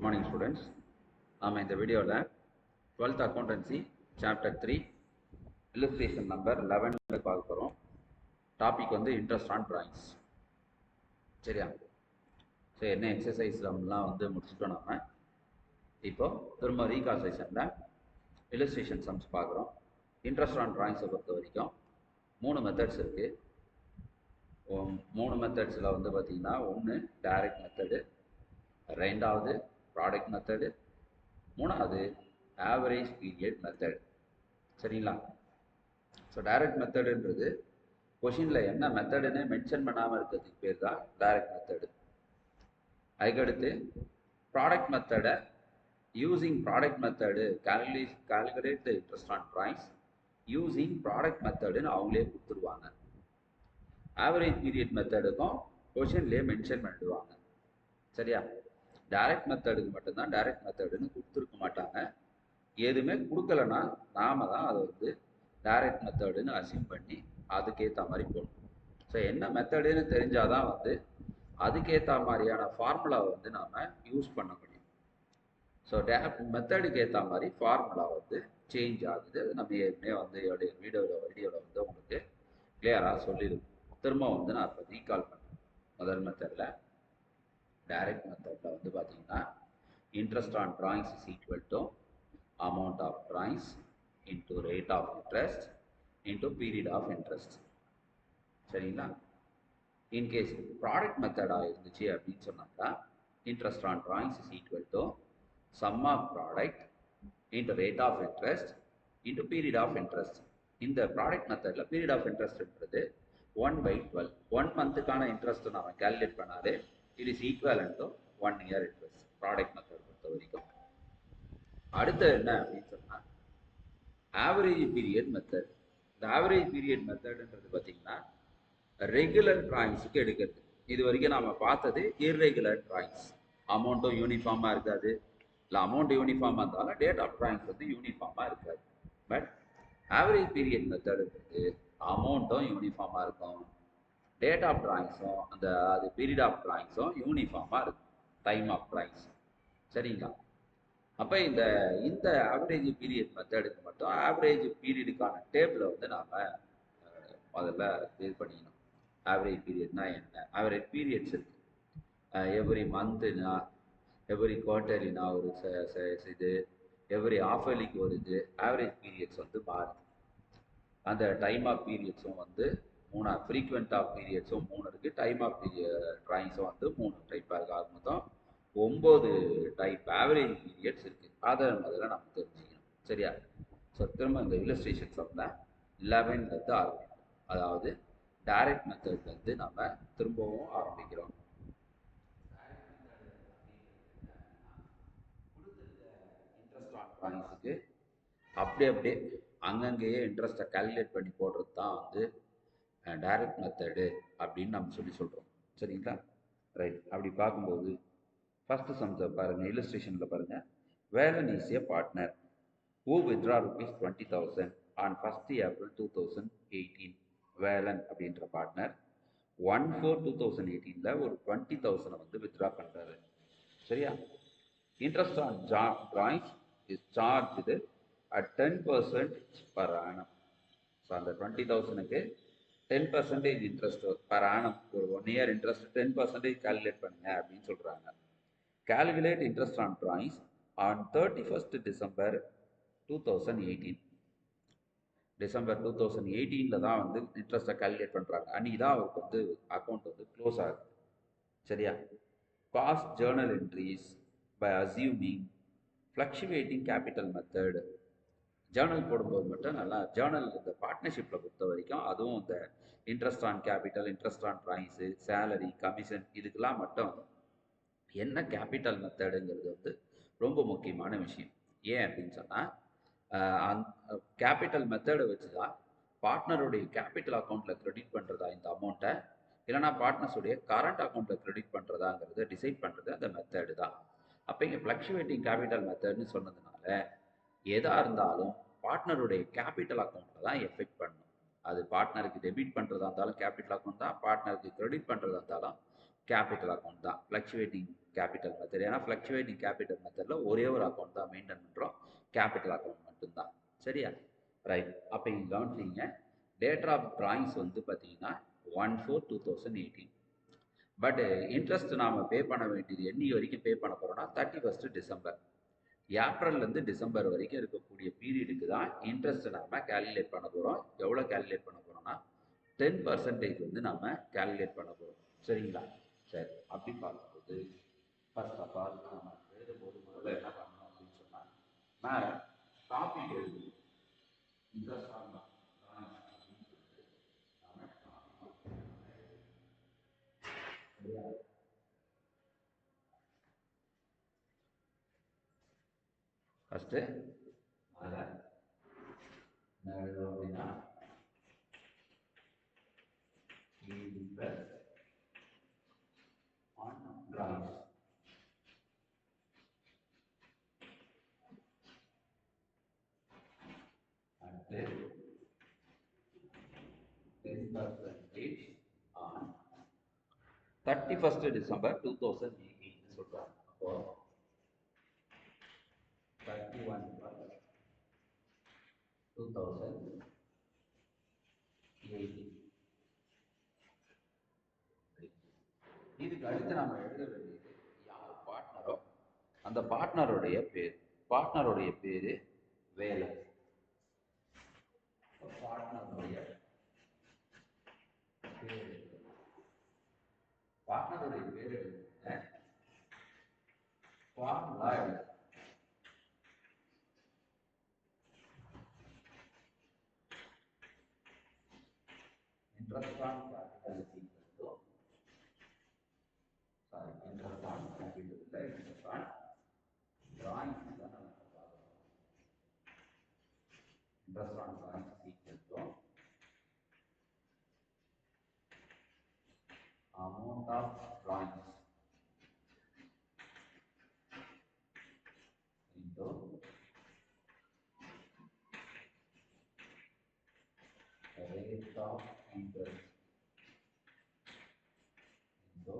Good morning students. நாம் இந்த வீடியோவில் 12th accountancy chapter 3 illustration number 11 பார்க்க போகிறோம். டாபிக் வந்து இன்ட்ரெஸ்ட் ஆன் drawings. சரியா? ஸோ என்ன எக்ஸசைஸ்லாம் வந்து முடிச்சுட்டோம். நாம இப்போ திரும்ப ரீகால் செஷனில் illustration sums பார்க்குறோம். இன்ட்ரெஸ்ட் ஆன் drawings பொறுத்த வரைக்கும் 3 மெத்தட்ஸ் இருக்குது. 3 மெத்தட்ஸில் வந்து பார்த்திங்கன்னா ஒன்று டைரக்ட் மெத்தடு, ரெண்டாவது ப்ராடக்ட் மெத்தடு, மூணாவது ஆவரேஜ் பீரியட் மெத்தட். சரிங்களா? ஸோ டைரக்ட் மெத்தடுன்றது கொஷினில் என்ன மெத்தடுன்னு மென்ஷன் பண்ணாமல் இருக்கிறதுக்கு பேர் தான் டைரக்ட் மெத்தடு. அதுக்கடுத்து ப்ராடக்ட் மெத்தடை using product method calculate the interest on price using product மெத்தடுன்னு அவங்களே கொடுத்துருவாங்க. ஆவரேஜ் பீரியட் மெத்தடுக்கும் கொஷின்லேயே மென்ஷன் பண்ணிடுவாங்க. சரியா? டைரக்ட் மெத்தடுக்கு மட்டும்தான் டைரக்ட் மெத்தடுன்னு கொடுத்துருக்க மாட்டாங்க. எதுவுமே கொடுக்கலன்னா நாம தான் அதை வந்து டைரக்ட் மெத்தடுன்னு அசியூம் பண்ணி அதுக்கேற்ற மாதிரி போடணும். ஸோ என்ன மெத்தடுன்னு தெரிஞ்சாதான் வந்து அதுக்கேற்ற மாதிரியான ஃபார்முலாவை வந்து நாம் யூஸ் பண்ண முடியும். ஸோ மெத்தடுக்கு ஏற்ற மாதிரி ஃபார்முலா வந்து சேஞ்ச் ஆகுது. அது நம்ம ஏற்கனவே வந்து வீடியோவில் வந்து உங்களுக்கு கிளியராக சொல்லியிருக்கோம். திரும்ப வந்து நான் இப்போ ரீகால் பண்ணேன். முதல் மெத்தடில் டைரக்ட் மெத்தடில் வந்து பார்த்தீங்கன்னா interest on drawings is equal to amount of drawings into rate of interest into period of interest. சரிங்களா? இன்கேஸ் ப்ராடக்ட் மெத்தடாக இருந்துச்சு அப்படின்னு சொன்னாக்கா interest on drawings is equal to sum of product into rate of interest into period of interest. இந்த product மெத்தடில் period of இன்ட்ரெஸ்ட்ன்றது 1/12 1 மந்த்துக்கான interest நம்ம கேல்குலேட் பண்ணாலே it is equivalent to 1 year interest product method பொறுத்த வரைக்கும். அடுத்து என்ன அப்படின்னு சொன்னால் ஆவரேஜ் பீரியட் மெத்தட். இந்த ஆவரேஜ் பீரியட் மெத்தட்ன்றது பார்த்தீங்கன்னா ரெகுலர் ட்ராயிங்ஸுக்கு எடுக்கிறது. இது வரைக்கும் நாம் பார்த்தது இர்ரெகுலர் ட்ராயிங்ஸ். அமௌண்ட்டும் யூனிஃபார்மாக இருக்காது, இல்லை அமௌண்ட் யூனிஃபார்மாக இருந்தாலும் டேட் ஆஃப் ட்ராயிங்ஸ் வந்து யூனிஃபார்மாக இருக்காது. பட் ஆவரேஜ் பீரியட் மெத்தடுன்றது அமௌண்ட்டும் யூனிஃபார்மாக இருக்கும், டேட் ஆஃப் ட்ராயிங்ஸும் அது பீரியட் ஆஃப் ட்ராயிங்ஸும் யூனிஃபார்மாக இருக்கும், டைம் ஆஃப் ட்ராயிங்ஸ். சரிங்களா? அப்போ இந்த ஆவரேஜ் பீரியட் மெத்தடுக்கு மட்டும் ஆவரேஜ் பீரியடுக்கான டேபிளை வந்து நாம் முதல்ல இது பண்ணிக்கணும். ஆவரேஜ் பீரியட்னா என்ன? ஆவரேஜ் பீரியட்ஸ் இருக்கு. எவ்ரி மந்த்துனா, எவ்ரி குவார்ட்டர்லினா ஒரு இது, எவ்ரி ஆஃப் இயர்லிக்கு ஒரு இது ஆவரேஜ் பீரியட்ஸ் வந்து மாறுது. அந்த டைம் ஆஃப் பீரியட்ஸும் வந்து 3 ஃப்ரீக்வெண்ட் ஆஃப் பீரியட்ஸும் 3 இருக்குது, டைம் ஆஃப் ட்ராயிங்ஸும் வந்து 3 டைப்பாக இருக்குது. ஆக மொத்தம் 9 டைப் ஆவரேஜ் பீரியட்ஸ் இருக்குது. அதை முதல்ல நம்ம தெரிஞ்சுக்கணும். சரியா? ஸோ திரும்ப இந்த இல்லஸ்ட்ரேஷன்ஸ் வந்து 11லேருந்து ஆரம்பிக்கும். அதாவது டைரக்ட் மெத்தட்லேருந்து நம்ம திரும்பவும் ஆரம்பிக்கிறோம். இன்ட்ரெஸ்ட் ஆன் ட்ராயிங்ஸுக்கு அப்படியே அங்கங்கேயே இன்ட்ரெஸ்ட்டை கால்குலேட் பண்ணி போடுறது தான் வந்து டைரக்ட் மெத்தடு அப்படின்னு நம்ம சொல்கிறோம். சரிங்களா? ரைட். அப்படி பார்க்கும்போது ஃபஸ்ட்டு சம்ஸை பாருங்கள், இல்லஸ்ட்ரேஷனில் பாருங்கள். Velan is a partner who withdraw rupees 20,000 on 1st April 2018. Velan அப்படின்ற பார்ட்னர் 1/4/2018 ஒரு 20,000 வந்து வித்ட்ரா பண்ணுறாரு. சரியா? Interest on drawings is charged at 10% per annum. So அந்த 20,000க்கு 10% இன்ட்ரெஸ்ட் பர் ஆனம், ஒரு 1 இயர் இன்ட்ரெஸ்ட் 10% கால்குலேட் பண்ணுங்க அப்படின்னு சொல்கிறாங்க. Calculate interest on drawings on 31st December 2018. December 2018 தான் வந்து இன்ட்ரெஸ்ட்டை கால்குலேட் பண்ணுறாங்க. அன்றைக்கி தான் அவருக்கு வந்து அக்கௌண்ட் வந்து க்ளோஸ் ஆகுது. சரியா? Pass journal entries by assuming fluctuating capital method. Journal போடும்போது மட்டும் நல்லா ஜேர்னல் இந்த பார்ட்னர்ஷிப்பில் பொறுத்த வரைக்கும் அதுவும் இந்த interest on capital, interest on drawings, salary, commission இதுக்கெல்லாம் மட்டும் என்ன கேபிட்டல் மெத்தடுங்கிறது வந்து ரொம்ப முக்கியமான விஷயம். ஏன் அப்படின்னு சொன்னால் கேபிட்டல் மெத்தடை வச்சு தான் பார்ட்னருடைய கேபிட்டல் அக்கௌண்ட்டில் க்ரெடிட் பண்ணுறதா இந்த அமௌண்ட்டை, இல்லைனா பார்ட்னர்ஸுடைய கரண்ட் அக்கௌண்ட்டில் க்ரெடிட் பண்ணுறதாங்கிறத டிசைட் பண்ணுறது அந்த மெத்தடு தான். அப்போ இங்கே ஃப்ளக்சுவேட்டிங் கேபிட்டல் மெத்தட்னு சொன்னதுனால எதாக இருந்தாலும் பார்ட்னருடைய கேபிட்டல் அக்கௌண்ட்டில் தான் எஃபெக்ட் பண்ணணும். அது பார்ட்னருக்கு டெபிட் பண்ணுறதா இருந்தாலும் கேபிட்டல் அக்கௌண்ட் தான், பார்ட்னருக்கு கிரெடிட் பண்ணுறதா இருந்தாலும் கேபிட்டல் அக்கௌண்ட் தான், ஃப்ளக்சுவேட்டிங் கேபிட்டல் மெத்தட். ஏன்னா ஃப்ளக்சுவேட்டிங் கேபிட்டல் மெத்தடில் ஒரே ஒரு அக்கௌண்ட் தான் மெயின்டைன் பண்ணுறோம், கேபிட்டல் அக்கௌண்ட் மட்டும்தான். சரியா? ரைட். அப்போ இங்கே கவனிச்சிங்க, டேட் ஆஃப் ட்ராயிங்ஸ் வந்து பார்த்தீங்கன்னா 1/4/2018. பட் இன்ட்ரெஸ்ட் நாம் பே பண்ண வேண்டியது என்னைக்கு வரைக்கும் பே பண்ண போகிறோம்னா 31 டிசம்பர். ஏப்ரல்லேருந்து டிசம்பர் வரைக்கும் இருக்கக்கூடிய பீரியடுக்கு தான் இன்ட்ரெஸ்ட்டை நம்ம கேல்குலேட் பண்ண போகிறோம். எவ்வளோ கேல்குலேட் பண்ண போகிறோம்னா 10% வந்து நம்ம கேல்குலேட் பண்ண போகிறோம். சரிங்களா? சரி, அப்படி பார்க்கும்போது ஃபர்ஸ்ட் ஆஃப் ஆல் நம்ம எழுதும்போது முதல்ல என்ன பண்ணணும் அப்படின்னு சொன்னால், மேலே டாபிக் எழுது, இன்ட்ரெஸ்ட் ஆன் அப்படின்னு சொல்லிட்டு நம்ம ஃபஸ்ட்டு அதில் என்ன எழுதுறோம் அப்படின்னா இன்ட்ரெஸ்ட் ஆன் ட்ராயிங்ஸ். அடுத்து 10% on 31st December 2018 சொல்றாங்க. அப்போ 31/2018. இதுக்கு அடுத்து நம்ம எழுத வேண்டியது யார் பார்ட்னரோ அந்த பார்ட்னருடைய பேர். பார்ட்னருடைய பேரு வேலை. பார்ட்னருடைய பேர், பார்ட்னருடைய பேர் எழுதுங்க, ஃபார்முலா எழுதுங்க. Interest on capital is equal to, sorry, interest on capital is interest on drawings. Interest on drawings is equal to amount of drawings into rate of interest into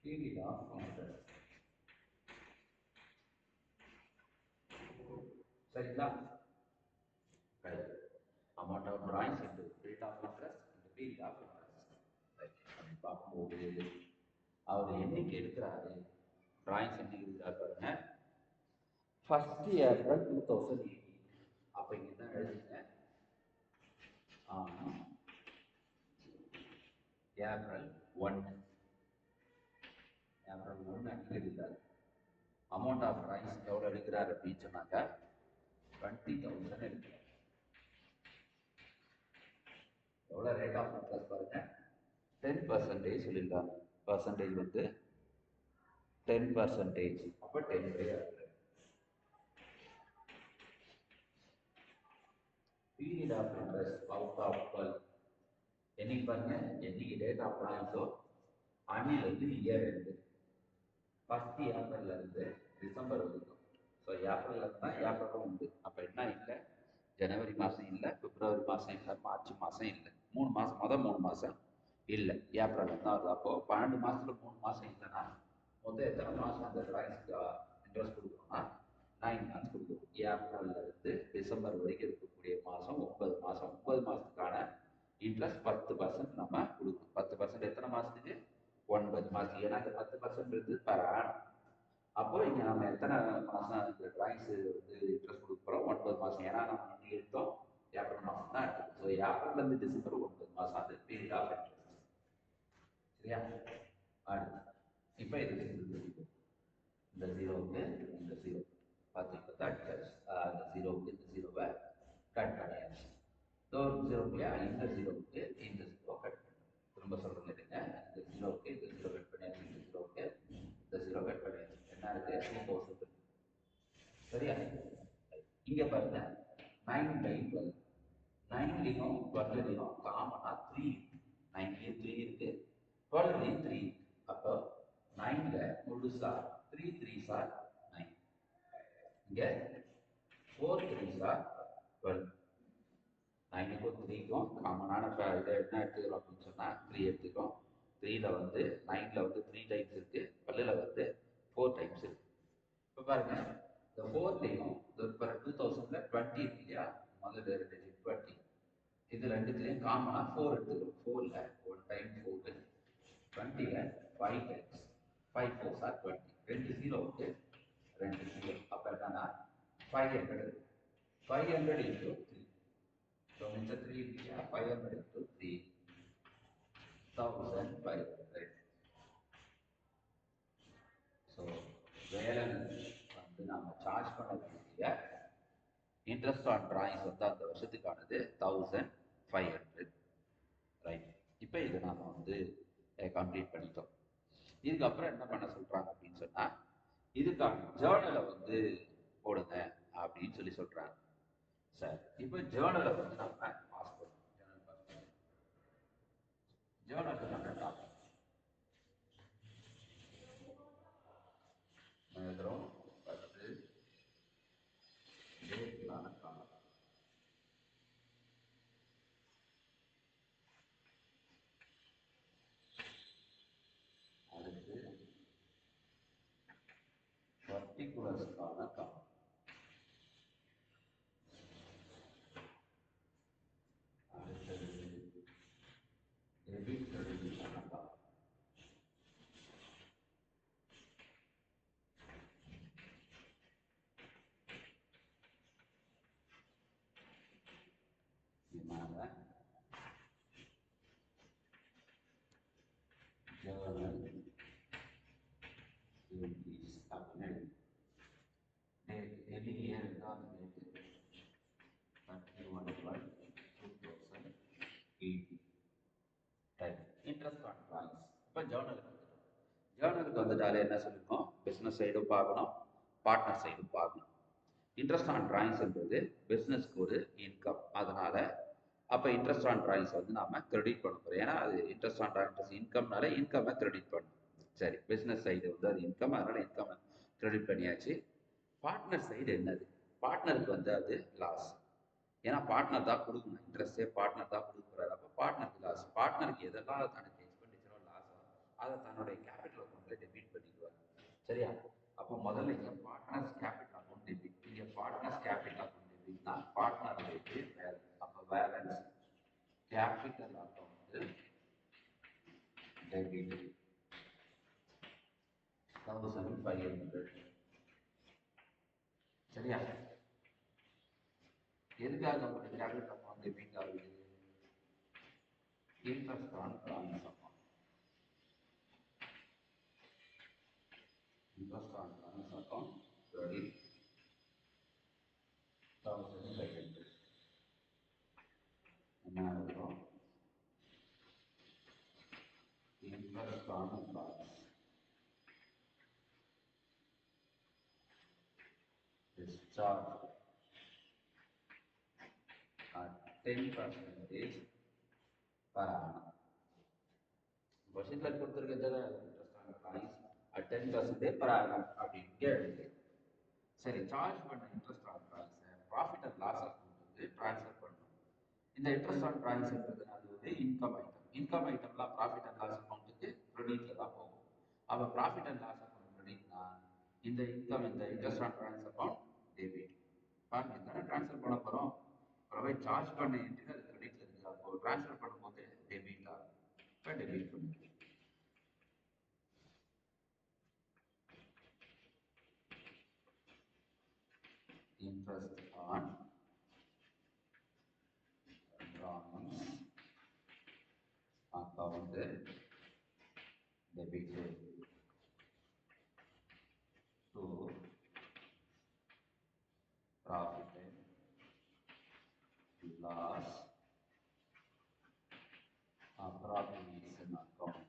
period of interest. சரிங்களா? Right. Amount of drawings into rate of interest into period of interest. Right. அப்படி பார்க்கும்போது அவர் என்னைக்கு எடுக்கிறாரு, drawings என்னைக்கு எடுக்கிறாரு பாருங்க, 1st April 2018. அப்போ இங்கே தான் எழுதுங்க, April 1 அன்னைக்கு எடுக்கிறாரு. அமௌண்ட் ஆஃப் டிராயிங்ஸ் எவ்வளோ எடுக்கிறாரு அப்படின்னு சொன்னாங்க 20,000 எடுக்கிறார். எவ்வளோ ரேட் ஆஃப் இன்ட்ரெஸ்ட் பாருங்க, 10% சொல்லியிருக்காங்க. பர்சன்டேஜ் வந்து 10%. அப்போ 10/100. Period of interest out of 12. என்னைக்கு பாருங்க, என்னைக்கு டேட் ஆஃப் ட்ராயிங்ஸோ அன்னிலிருந்து இயர் இருந்து 1st ஏப்ரல்ல இருந்து டிசம்பர் வரைக்கும். ஸோ ஏப்ரல்ல இருந்தால் ஏப்ரலும் உண்டு. அப்போ என்ன இல்லை, ஜனவரி மாதம் இல்லை, பிப்ரவரி மாதம் இல்லை, மார்ச் மாதம் இல்லை, 3 மாதம், மொதல் 3 மாதம் இல்லை, ஏப்ரல் தான் வருது. அப்போது 12 மாதத்துல 3 மாதம் இல்லைன்னா மொத்தம் எத்தனை மாதம் அந்த ட்ராயிங்ஸ்க்கு இன்ட்ரெஸ்ட் கொடுக்கணும்னா 9 மந்த்ஸ் கொடுக்கணும். ஏப்ரல்ல இருந்து டிசம்பர் வரைக்கும் இருக்கக்கூடிய மாதம் 9 மாதம். 9 மாதத்துக்கான இன்ட்ரெஸ்ட் 10% நம்ம கொடுக்கணும். 10% எத்தனை மாதத்துக்கு? 9 மாதத்துக்கு. ஏன்னா இந்த 10% பெர் ஆனம். அப்போ இங்கே நம்ம எத்தனை மாதம் இந்த ட்ராயிங்ஸ் வந்து இன்ட்ரெஸ்ட் கொடுக்க போகிறோம்? 9 மாதம். ஏன்னா நம்ம இன்னைக்கு எடுத்தோம் ஏப்ரல் மாதம் தான் எடுத்தோம். ஸோ ஏப்ரல்லேருந்து டிசம்பர் 9 மாதம் அது பீரியட் ஆஃப் இன்ட்ரெஸ்ட். சரியா? அடுத்து இப்போ இது இந்த ஜீரோவுக்கு இந்த ஜீரோ பார்த்து இந்த ஜீரோவுக்கு இந்த ஜீரோவை கட் பண்ணியாச்சு. ஒரு ஜீரோ இல்லையா, இந்த ஜீரோவுக்கு இந்த ஜீரோ கட் பண்ணி, திரும்ப சொல்கிறேன் கேட்டுங்க, இந்த ஜீரோவுக்கு இந்த ஜீரோ கட் பண்ணியாச்சு, இந்த ஜீரோவுக்கு இந்த ஜீரோ கட் பண்ணியாச்சு. என்ன இருக்கு? 2000. சரியா? இங்கே பாருங்க 9/12. 9லையும் 12லையும் காமனா 3. 9லையும் 3 இருக்கு, 12லையும் 3 இருக்கு. அப்போ 9ல முழுசா 3 3s are 9. இங்கே 4 3s are 12. 9க்கும் 3க்கும் காமனான இதை என்ன எடுத்துக்கிறோம் அப்படின்னு சொன்னால் 3 எடுத்துக்கிறோம். 3ல வந்து 9ல் வந்து 3 டைம்ஸ் இருக்குது, பல்லில் வந்து 4 டைம்ஸ் இருக்குது. இப்போ பாருங்க, இந்த 4லையும் இப்போ 2000ல் 20 இருக்கு இல்லையா, முதல்ல 2 டிஜிட் 20, இது ரெண்டுத்துலேயும் காமனாக 4 எடுத்துக்கிறோம். 4ல் 1 டைம் 4, 20ல் 5 டைம்ஸ், 5 4s are 20, 2 0க்கு 2 0. அப்போ என்னன்னா 500, 500 into 3. So it's a 3 இல்லையா, 500 into 3, 1500. ஸோ வேலை வந்து நம்ம சார்ஜ் பண்ண வேண்டிய இன்ட்ரெஸ்ட் ஆன் டிராயிங்ஸ் வந்து அந்த வருஷத்துக்கானது 1500. ரைட். இப்போ இதை நாம் வந்து கம்ப்ளீட் பண்ணிட்டோம். இதுக்கப்புறம் என்ன பண்ண சொல்கிறாங்க அப்படின்னு சொன்னால், இதுக்கான ஜேர்னலை வந்து போடுங்க அப்படின்னு சொல்லி சொல்கிறாங்க. சரி, இப்போ ஜேர்னலை வந்து நம்ம பாஸ் பண்ணணும். ஜேர்னல் நம்ம எழுதுகிறோம். ஃபஸ்ட்டு டேட்லான காலம், அடுத்து பர்டிகுலர்ஸ்க்கான காலம், அடுத்தது டெபிட் கிரெடிட்டுக்கான காலம், இதனால ஜேர்னல் என்ட்ரீஸ் அப்படின்னு டேட் எனி இயர் தான் அந்த date 31/12/2018 type interest on drawings. இப்போ ஜேர்னலுக்கு வந்துட்டோம். ஜேர்னலுக்கு வந்துட்டாலே என்ன சொல்லணும், பிஸ்னஸ் சைடும் பார்க்கணும், பார்ட்னர் சைடும் பார்க்கணும். இன்ட்ரெஸ்ட் ஆன் டிராயிங்ஸ்ன்றது பிஸ்னஸ்க்கு ஒரு இன்கம், அதனால அப்போ இன்ட்ரெஸ்ட் ஆன் டிராயிங்ஸ் வந்து நாம கிரெடிட் பண்ண போகிறோம். ஏன்னா அது இன்ட்ரெஸ்ட் ஆன் டிராயிங்ஸ் இன்கம்னால இன்கம்மை கிரெடிட் பண்ணணும். சரி, பிஸ்னஸ் சைடு வந்து அது இன்கம், அதனால இன்கம் கிரெடிட் பண்ணியாச்சு. பார்ட்னர் சைடு என்னது, பார்ட்னருக்கு வந்து அது லாஸ். ஏன்னா பார்ட்னர் தான் கொடுக்கணும், இன்ட்ரெஸ்டே பார்ட்னர் தான் கொடுக்குறாரு. அப்போ பார்ட்னருக்கு லாஸ். பார்ட்னருக்கு எதெல்லாம் தனக்கு எக்ஸ்பெண்டிச்சரோ லாஸோ அதை தன்னுடைய கேபிட்டல் அக்கௌண்ட்ல டெபிட் பண்ணிக்குவார். சரியா? அப்போ முதல்ல இங்கே பார்ட்னர்ஸ் கேபிட்டல் அக்கௌண்ட் டெபிட், இங்கே பார்ட்னர்ஸ் கேபிட்டல் அக்கௌண்ட் டெபிட்னா பார்ட்னர் ரேட்டு வேலன்ஸ். அப்போ வேலன்ஸ் கேபிட்டல் அக்கௌண்ட் டெபிட் 1500. சரியா? எதுக்காக நம்மளுடைய கேபிட்டல் அக்கௌண்ட் டெபிட் ஆகுது? Interest on drawings account, interest on drawings account credit 1500. என்ன இருக்கும்? Interest on drawings discharge at 10% per annum. கொஸ்டின்ல கொடுத்துருக்கிறது interest on drawings at 10% per annum அப்படின்னு எழுது. சரி, சார்ஜ் பண்ண இன்ட்ரெஸ்ட் ஆன் டிராயிங்ஸை ப்ராஃபிட் அண்ட் லாஸ் அக்கௌண்ட்டுக்கு ட்ரான்ஸ்ஃபர் பண்ணணும். இந்த இன்ட்ரெஸ்ட் ஆன் டிராயிங்ஸ்ன்றது அது ஒரு இன்கம் ஐட்டம். இன்கம் ஐட்டம்லாம் ப்ராஃபிட் அண்ட் லாஸ் அக்கௌண்ட்டுக்கு கிரெடிட்ல தான் போகும். அப்போ ப்ராஃபிட் அண்ட் லாஸ் அக்கௌண்ட் கிரெடிட்னா இந்த இன்கம், இந்த interest on drawings account debit. பாருங்க, தானே ட்ரான்ஸ்ஃபர் பண்ண போகிறோம். அப்புறமே சார்ஜ் பண்ண என்ட்ரி அது கிரெடிட்ல இருக்குது. அப்போ ட்ரான்ஸ்ஃபர் பண்ணும்போது டெபிட் ஆகும். இப்போ டெபிட் பண்ணுங்க. Interest on drawings account debited to profit and loss appropriation account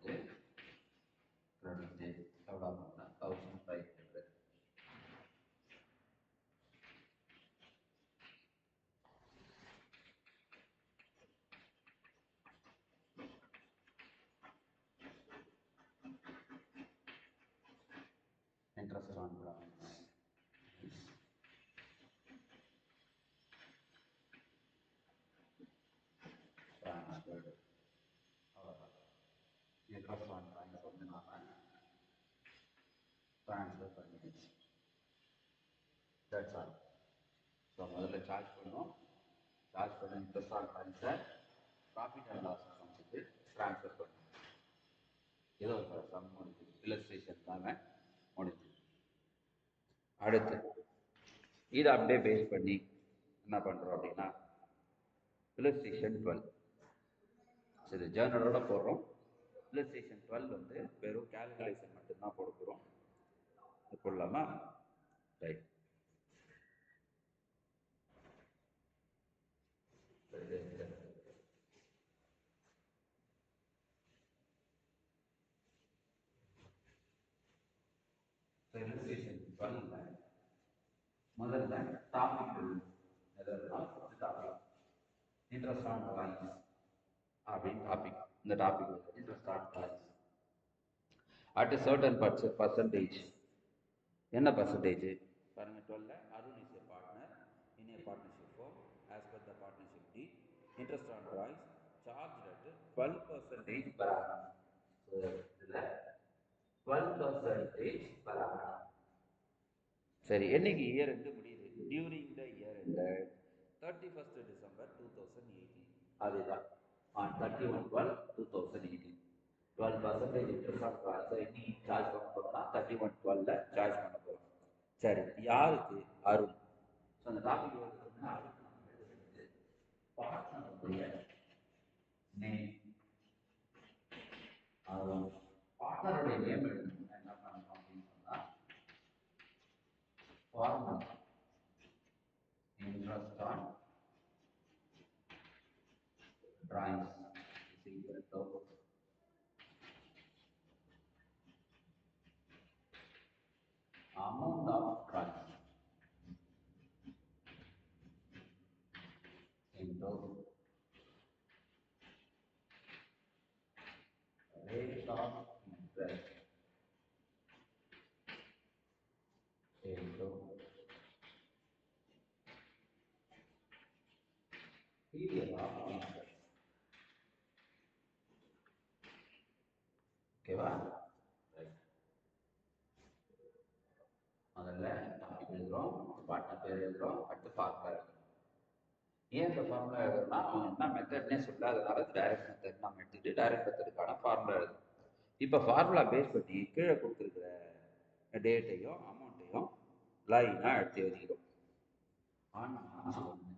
credited எவ்வளோ அமௌண்ட்னா 1500. Interest on drawings is interest on drawings வந்து நாம் ட்ரான்ஸ்ஃபர் பண்ணிடுச்சு. That's all. ஸோ முதல்ல சார்ஜ் பண்ணோம், சார்ஜ் பண்ண இன்ட்ரெஸ்ட் ஆன் ட்ராயிங்ஸை ப்ராஃபிட் அண்ட் லாஸ் அக்கௌண்ட்ஸுக்கு ட்ரான்ஸ்ஃபர் பண்ணணும். ஏதோ ஒரு சம் முடிஞ்சு இல்லஸ்ட்ரேஷன் தாங்க முடிஞ்சு. அடுத்து இதை அப்படியே பேஸ் பண்ணி என்ன பண்ணுறோம் அப்படின்னா இல்லஸ்ட்ரேஷன் 12 சரி ஜேர்னலோட போடுறோம். இல்லஸ்ட்ரேஷன் 12 வந்து வெறும் கேல்குலேஷன் மட்டும்தான் போட போகிறோம். போடலாமா? ரைட். illustration 12 முதல்ல topic topic interest on drawings அப்படின்னு டாபிக். இந்த topic interest on drawings at certain percentage. என்ன பர்சன்டேஜ் பாருங்க? 12 Arun is a partner in a partnership firm as per the partnership deed. Interest on drawings charge at 12% per annum. So இதில் 12% per annum. சரி, என்னைக்கு year end முடியுது? During the year end 31st December 2018. அதுதான் on 31/12/2018 12% interest on ட்ராயிங்ஸை இன்னைக்கு charge பண்ண போகிறோம்னா 31/12 charge பண்ண போகிறோம். சரி, யாருக்கு? அருண். ஸோ அந்த டாபிக் அருண் நம்ம எழுத வேண்டியது பார்ட்னருடைய நேம். பார்ட்னருடைய நேம் எழுதணும்னா என்ன பண்ணணும் அப்படின்னு சொன்னால் formula interest on drawings is equal to amount of drawings into rate of interest into period of interest. ஓகேவா? முதல்ல டாபிக் எழுதுறோம், பார்ட்னர் பேர் எழுதுறோம், அடுத்து ஃபார்முலா எழுதுறோம். ஏன் இந்த ஃபார்முலா எழுதுறோம்னா அவங்க என்ன மெத்தட்னே சொல்ல, அதனால டைரக்ட் மெத்தட் நம்ம எடுத்துட்டு டைரக்ட் மெத்தடுக்கான ஃபார்முலா எழுதுறோம். இப்போ ஃபார்முலா பேஸ் பண்ணி கீழே கொடுத்துருக்கிற டேட்டையும் அமௌண்ட்டையும் லைனாக எடுத்து எழுதிக்கிறோம். ஆன் மார்ச் 1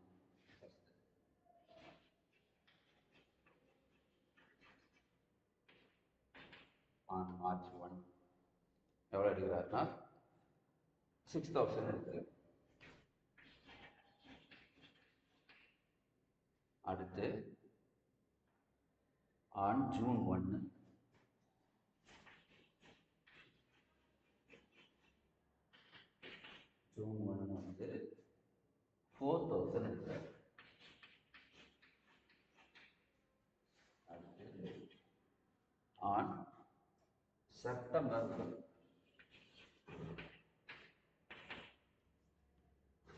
ஆன் மார்ச் 1 எவ்வளோ எடுக்கிறாருன்னா 6000 எடுக்கிறார். அடுத்து ஆன் ஜூன் 1 வந்து 4000 எடுக்கிறார். அடுத்து ஆன் செப்டம்பர்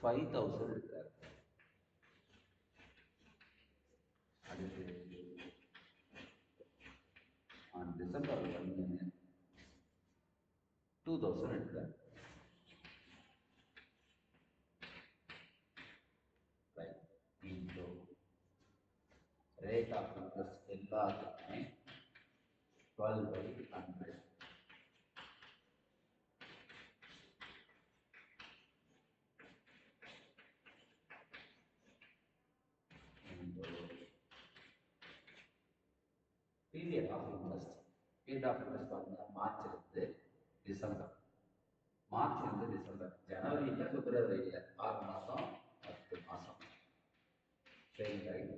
5000 எடுக்கிறார். அடுத்து ஆன் டிசம்பர் 1 2000 எடுக்கிறார். ரேட் ஆஃப் இன்ட்ரெஸ்ட் எல்லாத்துக்குமே 12/100. Period of interest. Period of interest பார்த்தீங்கன்னா மார்ச்லேருந்து டிசம்பர். மார்ச்லேருந்து டிசம்பர், ஜனவரி இல்லை, பிப்ரவரி இல்லை, 6 மாதம் 10 மாதம். சரி, ரைட்.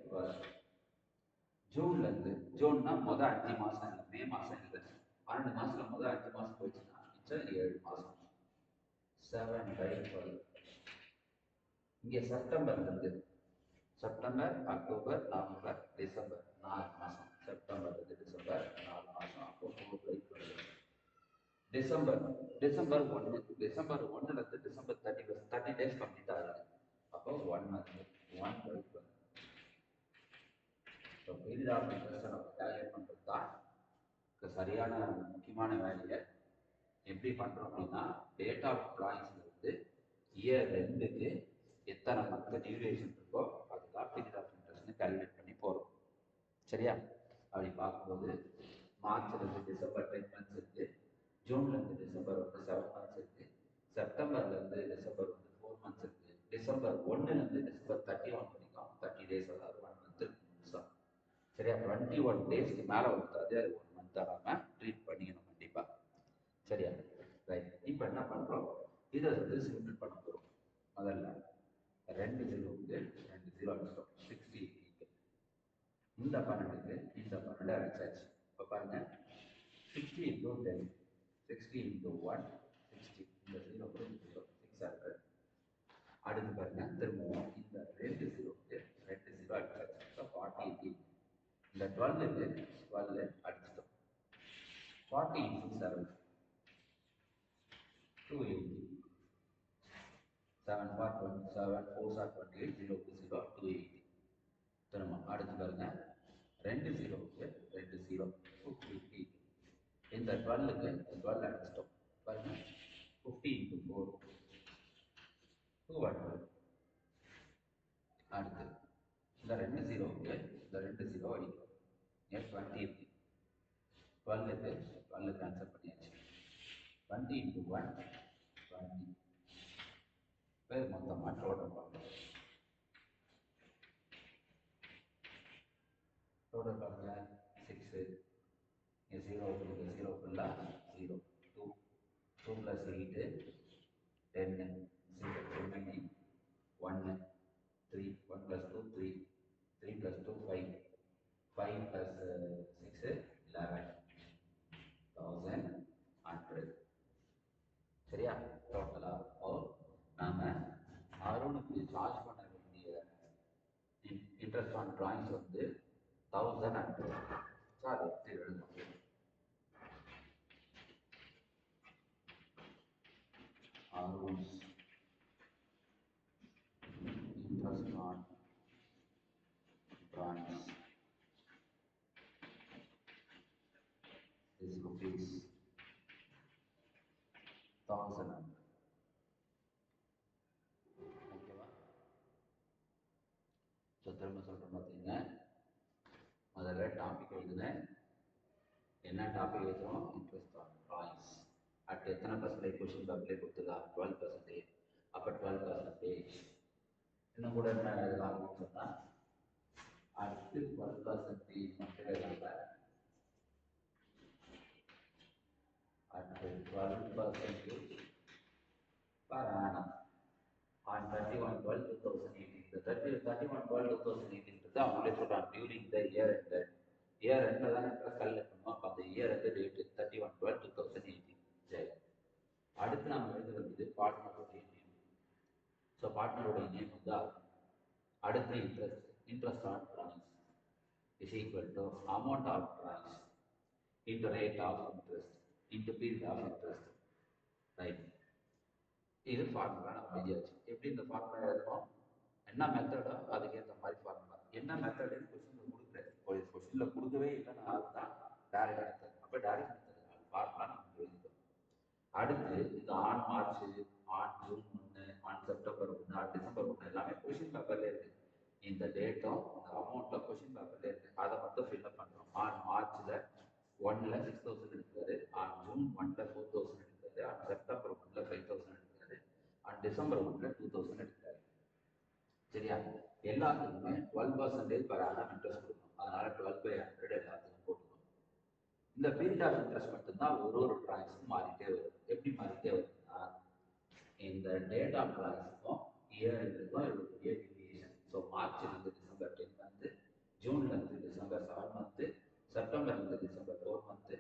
ஜூன்லேருந்து, ஜூன்னா மொதல் 5 மாதம் இல்லை, மே மாதம் இல்லை, 12 மாதத்தில் மொதல் 5 மாதம் போயிடுச்சுன்னா மிச்சம் 7 மாதம். 7/12. இங்கே செப்டம்பர்லேருந்து செப்டம்பர், அக்டோபர், நவம்பர், டிசம்பர் 4 மாதம். செப்டம்பர்லேருந்து டிசம்பர் 4 மாதம். அப்போ 4/12. டிசம்பர் 1, டிசம்பர் 1லேருந்து டிசம்பர் 30 டேஸ் கம்ப்ளீட் ஆகுது. அப்போ 1 மந்த். 1/12. ஸோ பீரியட் ஆஃப் இன்ட்ரெஸ்ட்டை நம்ம கேல்குலேட் பண்ணுறது தான் சரியான முக்கியமான வேலையை எப்படி பண்ணுறோம் அப்படின்னா, டேட் ஆஃப் டிராயிங்ஸில் வந்து இயர் ரெண்டுக்கு எத்தனை மந்த் டியூரேஷன் இருக்கோ அதுதான் பீரியட் ஆஃப் இன்ட்ரெஸ்ட்னு கால்குலேட் பண்ணி போகிறோம். சரியா? அப்படி பார்க்கும்போது மார்ச்லேருந்து டிசம்பர் 10 மந்த்ஸ் இருக்குது, ஜூன்லேருந்து டிசம்பர் வந்து 7 மந்த்ஸ் இருக்குது, செப்டம்பர்லேருந்து டிசம்பர் வந்து 4 மந்த்ஸ் இருக்குது, டிசம்பர் 1லேருந்து டிசம்பர் 31 வரைக்கும் 30 டேஸ், அதாவது 1 மந்த் முழுசாக. சரியா? 21 டேஸ்க்கு மேலே வந்துட்டாது அது 1 மந்த்தாக நம்ம ட்ரீட் பண்ணிக்கணும் கண்டிப்பாக. சரியா? ரைட். இப்போ என்ன பண்ணுறோம், இதை வந்து சிம்பிள் பண்ண போகிறோம். முதல்ல 2 ஜீரோவுக்கு 2 ஜீரோ அடிச்சிட்டோம், 60. இந்த 12க்கு இந்த 12 அடிச்சாச்சு. இப்போ பாருங்க, 60 into 10, 60 into 1, 60. இந்த 0 0, 600. அடுத்து பாருங்க, திரும்பவும் இந்த 2 ஜீரோவுக்கு 2 ஜீரோ அடிச்சாச்சு. இப்போ 40. இந்த 12க்கு 12 அடிச்சிட்டோம். 40 into 7, 280. 7 for 27, 4 are 28, 0 to 0, 280. திரும்ப அடுத்து பாருங்க, 2 ஜீரோவுக்கு 2 ஜீரோ, 250. இந்த 12க்கு 12 அடிச்சிட்டோம். பாருங்க, 50 into 4, 200. அடுத்து இந்த 2 ஜீரோவுக்கு இந்த 2 ஜீரோ அடிக்கிறோம். 20 இருக்கு. 12க்கு 12 கேன்சல் பண்ணியாச்சு. 20 into 1, 20. பேர் மொத்தமாக டோட்டல் பண்ணுறோம். டோட்டல் பாருங்க, 6. 0 0 ஃபுல்லாக 0, 2 2 plus 8, 10, 6 remaining, 1, 3, 1 plus 2, 3, 3 plus 2, 5, 5 plus 6, 11, 1100. சரியா? டோட்டலாக நாம் அருணுக்கு சார்ஜ் பண்ண வேண்டிய இன்ட்ரெஸ்ட் ஆன் டிராயிங்ஸ் வந்து 1100. ஸோ அதை எப்படி எழுதணும்? Arun's interest on drawings is rupees 1000. ஓகேவா? ஸோ திரும்ப சொல்கிறேன் பார்த்தீங்க, முதல்ல டாபிக் எழுதுனேன். என்ன டாபிக் எழுதுறோம்? Interest on drawings. அட் எத்தனை பர்சன்டேஜ் கொஸ்டின் பேப்பர்லேயே கொடுத்துருக்காங்க? 12%. அப்போ 12%. இன்னும் கூட என்ன எழுதலாம் அப்படின்னு சொன்னால், அடுத்து 12% மட்டும் எழுதலாம். at 12% per annum on 31/12/2018. The 31/12/2018 is அவங்களே சொல்றாங்க during the year ended. Year எண்டில் தான் இன்ட்ரெஸ்ட் கலெக்ட் பண்ணுவோம். அப்போ அந்த இயர் எண்டு டேட்டு 31/12/2018. சரி, அடுத்து நம்ம எழுத வேண்டியது பார்ட்னருடைய நேம். ஸோ பார்ட்னருடைய நேம் வந்து அடுத்து interest on drawings is equal to amount of drawings into rate of interest into period of interest. Right. இது ஃபார்முலா நம்ம எழுதியாச்சு. எப்படி இந்த ஃபார்முலா எழுதுறோம்? என்ன மெத்தடோ அதுக்கேற்ற மாதிரி ஃபார்முலா. என்ன மெத்தடுன்னு கொஸ்டினில் கொடுக்குறேன். ஒரு கொஸ்டினில் கொடுக்கவே இல்லைன்னா அதுதான் டைரக்ட் மெத்தட். அப்போ டைரக்ட் மெத்தட் ஃபார்முலா நம்ம எழுதிட்டோம். அடுத்து இந்த on March, on June 1, on September 1, on December 1 எல்லாமே கொஸ்டின் பேப்பர்ல இருக்கு. இந்த டேட்டும் இந்த அமௌண்ட்டும் கொஸ்டின் பேப்பர்ல இருக்கு. அதை மட்டும் ஃபில்அப் பண்ணுறோம். ஆன் மார்ச்ல 1ல 6000 எடுத்தாரு, ஆன் ஜூன் 1ல 4000 எடுத்தாரு, ஆன் செப்டம்பர் 1ல 5000 எடுத்தாரு, ஆன் டிசம்பர் 1ல 2000 எடுத்தாரு. சரியா? எல்லாத்துக்குமே 12% per annum இன்ட்ரெஸ்ட் கொடுக்கணும். அதனால 12/100 எல்லாத்துக்கும் போட்டுக்கணும். இந்த பீரியட் ஆஃப் இன்ட்ரெஸ்ட் மட்டும்தான் ஒரு டிராயிங்ஸும் மாறிட்டே வரும். எப்படி மாறிட்டே வருதுன்னா, இந்த டேட் ஆஃப் டிராயிங்ஸுக்கும் இயர் இருக்கும் இருக்கக்கூடிய டிவியேஷன். ஸோ மார்ச்லேருந்து டிசம்பர் 10 மந்த்து, ஜூன்லேருந்து டிசம்பர் 7 மந்த்து, செப்டம்பர்லேருந்து டிசம்பர் 4 மந்த்து,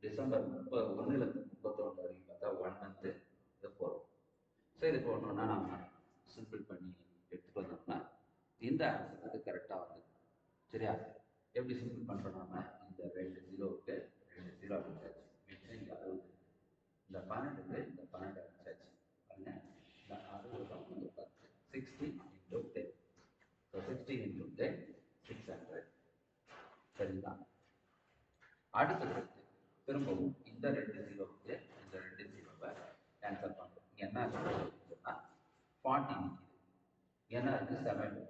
டிசம்பர் 31லேருந்து 31 வரைக்கும் பார்த்தா 1 மந்த்து இது போகிறோம். ஸோ இது போடணுன்னா நம்ம சிம்பிள் பண்ணி எடுத்துகிட்டு வந்தோம்னா இந்த ஆன்சர் வந்து கரெக்டாக வந்து. சரியா? எப்படி சிம்பிள் பண்ணுறோம்? நம்ம இந்த 2 ஜீரோவுக்கு 2 ஜீரோ அடிச்சாச்சு. மிச்சம் இந்த 60. இந்த 12க்கு இந்த 12 அடிச்சாச்சு. பாருங்க, இந்த 60 வந்து 10. 60 into 10. So 60 into 10, 600. சரிங்களா? அடுத்தது திரும்பவும் இந்த 2 ஜீரோவுக்கு இந்த 2 ஜீரோவை கேன்சல் பண்ணுறோம். என்ன சொன்னா 40 நிற்கிது, என்ன இருக்குது 7.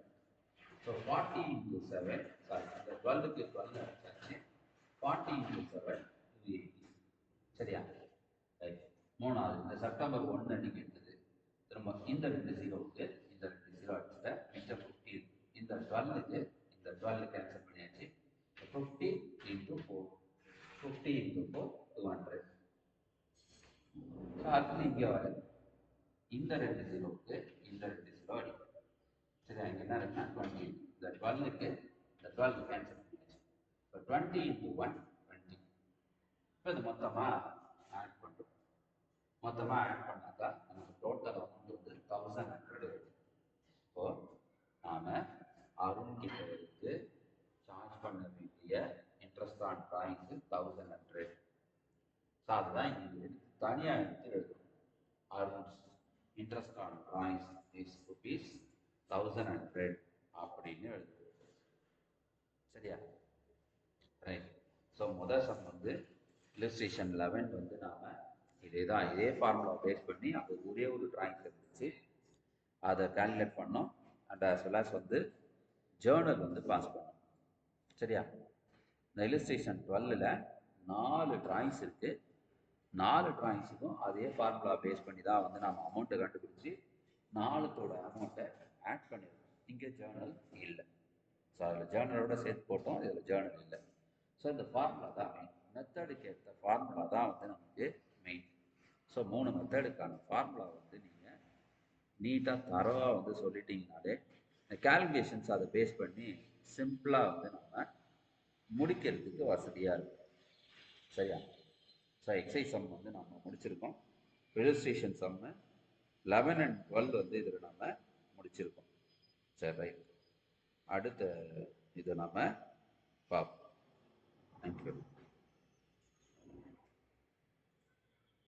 ஸோ 40 into 7, சாரி இந்த 12க்கு 12 அடிச்சாச்சு. 40 into 7 இது 80. சரியா? ரைட். மூணாவது இந்த செப்டம்பர் 1 அன்னைக்கு எடுத்தது. திரும்ப இந்த 2 ஜீரோவுக்கு இந்த 2 ஜீரோ அடிச்சுட்ட மிச்சம் 50. இந்த 12க்கு இந்த 12 கேன்சல் பண்ணியாச்சு. 50 into 4, 50 into 4 200. அடுத்து இங்கே வர இந்த 2 ஜீரோவுக்கு இந்த 2 ஜீரோ அடிக்கும். சரி, அங்கே என்ன இருக்குன்னா 20. இந்த 12க்கு இந்த 12 கேன்சல் பண்ணியாச்சு. இப்போ 20 into 1 20. இப்போ இது மொத்தமாக ஆட் பண்ணுறோம். மொத்தமாக ஆட் பண்ணாக்கா நமக்கு டோட்டல் அமௌண்ட் வந்து 1100 வருது. இப்போ நாம் அருண் கிட்ட இருந்து சார்ஜ் பண்ண வேண்டிய இன்ட்ரெஸ்ட் ஆன் ட்ராயிங்ஸு 1100. ஸோ அதுதான் இங்கே தனியாக எடுத்து எழுதும். Arun's interest on drawings is rupees 1100 அப்படின்னு எழுதுவோம். சரியா? ரைட். ஸோ முதல் சம் வந்து இல்லஸ்ட்ரேஷன் 11 வந்து நாம் இதே ஃபார்முலா பேஸ் பண்ணி அது ஒரே ஒரு ட்ராயிங்ஸ் இருந்துச்சு, அதை கால்குலேட் பண்ணோம். அண்ட் as well as வந்து ஜேர்னல் வந்து பாஸ் பண்ணோம். சரியா? இந்த இல்லஸ்ட்ரேஷன் 12ல் 4 ட்ராயிங்ஸ் இருக்குது. 4 ட்ராயிங்ஸுக்கும் அதே ஃபார்முலா பேஸ் பண்ணி தான் வந்து நம்ம அமௌண்ட்டை கண்டுபிடிச்சி 4த்தோட அமௌண்ட்டை ஆட் பண்ணியிருக்கோம். இங்கே ஜேர்னல் இல்லை. ஸோ அதில் ஜேர்னலோட சேர்த்து போட்டோம், இதில் ஜேர்னல் இல்லை. ஸோ இந்த ஃபார்முலா தான் மெயின். மெத்தடுக்கு ஏற்ற ஃபார்முலா தான் வந்து நமக்கு மெயின். ஸோ 3 மெத்தடுக்கான ஃபார்முலா வந்து நீங்கள் நீட்டாக தரவாக வந்து சொல்லிட்டீங்கனாலே இந்த கால்குலேஷன்ஸ் அதை பேஸ் பண்ணி சிம்பிளாக வந்து நம்ம முடிக்கிறதுக்கு வசதியாக இருக்கும். சரியா? ஸோ எக்ஸைஸ் சம் வந்து நம்ம முடிச்சிருக்கோம். இல்லஸ்ட்ரேஷன் சம்மு 11 and 12 வந்து இதில் நம்ம முடிச்சிருக்கோம். சரி, ரைட். அடுத்த இதை நம்ம பார்ப்போம். தேங்க்யூ.